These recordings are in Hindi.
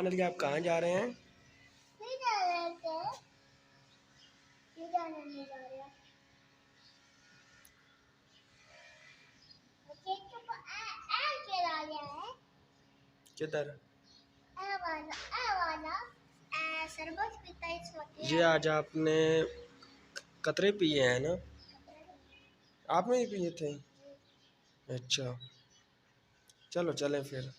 फाइनली आप कहाँ जा रहे हैं? किधर? ये आज आपने कतरे पिए हैं ना? आपने ही पिए थे? अच्छा, चलो चलें फिर।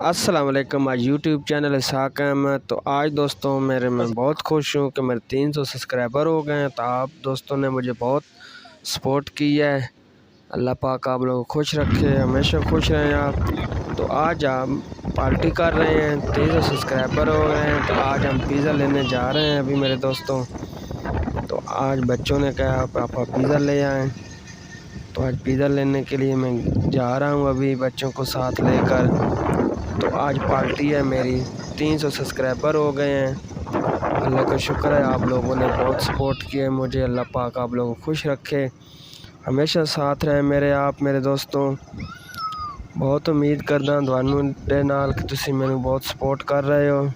अस्सलाम वालेकुम, आज यूट्यूब चैनल इसाक अहमद। तो आज दोस्तों मैं बहुत खुश हूँ कि मेरे 300 सब्सक्राइबर हो गए हैं। तो आप दोस्तों ने मुझे बहुत सपोर्ट की है। अल्लाह पाक आप लोगों को खुश रखे, हमेशा खुश रहें आप। तो आज हम पार्टी कर रहे हैं, 300 सब्सक्राइबर हो गए हैं। तो आज हम पिज़्ज़ा लेने जा रहे हैं अभी मेरे दोस्तों। तो आज बच्चों ने कहा पापा पिज़्ज़ा ले आएँ, तो आज पिज़्ज़ा लेने के लिए मैं जा रहा हूँ अभी बच्चों को साथ लेकर। तो आज पार्टी है मेरी, 300 सब्सक्राइबर हो गए हैं। अल्लाह का शुक्र है, आप लोगों ने बहुत सपोर्ट किया है मुझे। अल्लाह पाक आप लोगों को खुश रखे, हमेशा साथ रहें मेरे आप मेरे दोस्तों। बहुत उम्मीद करदा तुहानू दे नाल कि तुसीं मैनू बहुत सपोर्ट कर रहे हो।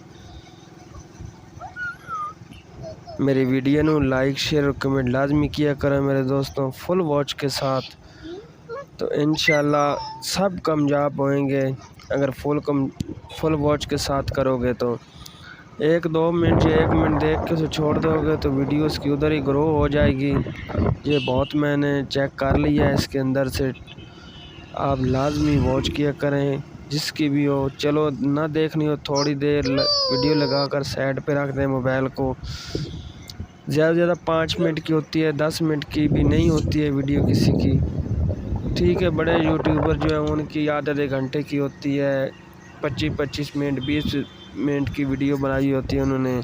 मेरी वीडियो नू लाइक शेयर और कमेंट लाजमी किया करें मेरे दोस्तों, फुल वॉच के साथ। तो इंशाल्लाह सब कामयाब होएंगे अगर फुल वॉच के साथ करोगे। तो 1-2 मिनट या 1 मिनट देख के उसे छोड़ दोगे तो वीडियो उसकी उधर ही ग्रो हो जाएगी। ये बहुत मैंने चेक कर लिया है इसके अंदर से। आप लाजमी वॉच किया करें जिसकी भी हो। चलो ना देखनी हो थोड़ी देर वीडियो लगा कर साइड पे रख दें मोबाइल को। ज़्यादा से ज़्यादा 5 मिनट की होती है, 10 मिनट की भी नहीं होती है वीडियो किसी की। ठीक है, बड़े यूट्यूबर जो हैं उनकी आधे घंटे की होती है, 25-25 मिनट 20 मिनट की वीडियो बनाई होती है उन्होंने।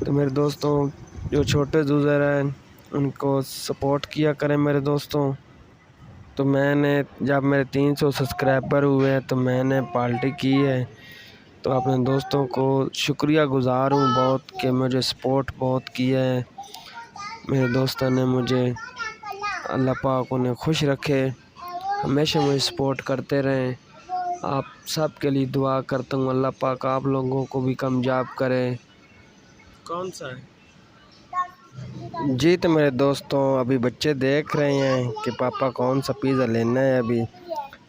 तो मेरे दोस्तों जो छोटे यूज़र हैं उनको सपोर्ट किया करें मेरे दोस्तों। तो मैंने जब मेरे 300 सब्सक्राइबर हुए तो मैंने पार्टी की है। तो अपने दोस्तों को शुक्रिया गुज़ार हूँ बहुत कि मुझे सपोर्ट बहुत किया है मेरे दोस्तों ने मुझे। अल्लाह पाक उन्हें खुश रखे, हमेशा मुझे सपोर्ट करते रहें। आप सब के लिए दुआ करता हूँ, अल्लाह पाक आप लोगों को भी कामयाब करे। कौन सा है जी? तो मेरे दोस्तों अभी बच्चे देख रहे हैं कि पापा कौन सा पिज़्ज़ा लेना है अभी।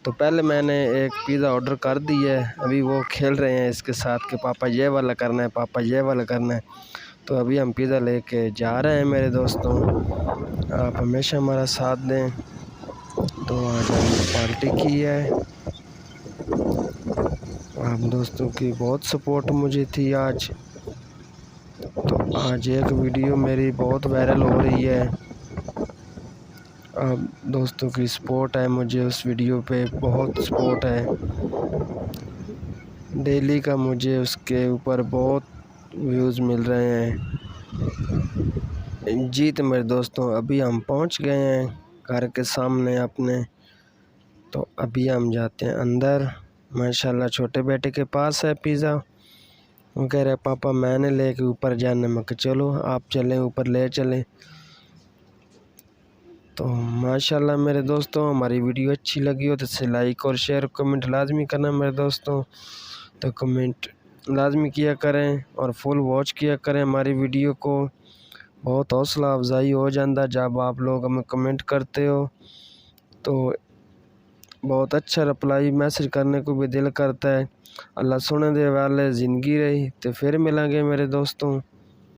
तो पहले मैंने एक पिज़्ज़ा ऑर्डर कर दिया है, अभी वो खेल रहे हैं इसके साथ कि पापा ये वाला करना है, पापा ये वाला करना है। तो अभी हम पिज़्ज़ा लेके जा रहे हैं मेरे दोस्तों। आप हमेशा हमारा साथ दें। तो आज हमने पार्टी की है। आप दोस्तों की बहुत सपोर्ट मुझे थी आज। तो आज एक वीडियो मेरी बहुत वायरल हो रही है। आप दोस्तों की सपोर्ट है मुझे, उस वीडियो पे बहुत सपोर्ट है। डेली का मुझे उसके ऊपर बहुत व्यूज़ मिल रहे हैं जी। तो मेरे दोस्तों अभी हम पहुंच गए हैं घर के सामने अपने। तो अभी हम जाते हैं अंदर। माशाल्लाह छोटे बेटे के पास है पिज़्ज़ा। वो कह रहे पापा मैंने लेके ऊपर जाना। मैं कहा चलो आप चलें ऊपर ले चलें। तो माशाल्लाह मेरे दोस्तों हमारी वीडियो अच्छी लगी हो तो इसे लाइक और शेयर कमेंट लाजमी करना मेरे दोस्तों। तो कमेंट लाजमी किया करें और फुल वॉच किया करें हमारी वीडियो को। बहुत हौसला अफजाई हो जाता जब आप लोग हमें कमेंट करते हो। तो बहुत अच्छा रिप्लाई मैसेज करने को भी दिल करता है। अल्लाह सुने दे वाले ज़िंदगी रही तो फिर मिलेंगे मेरे दोस्तों।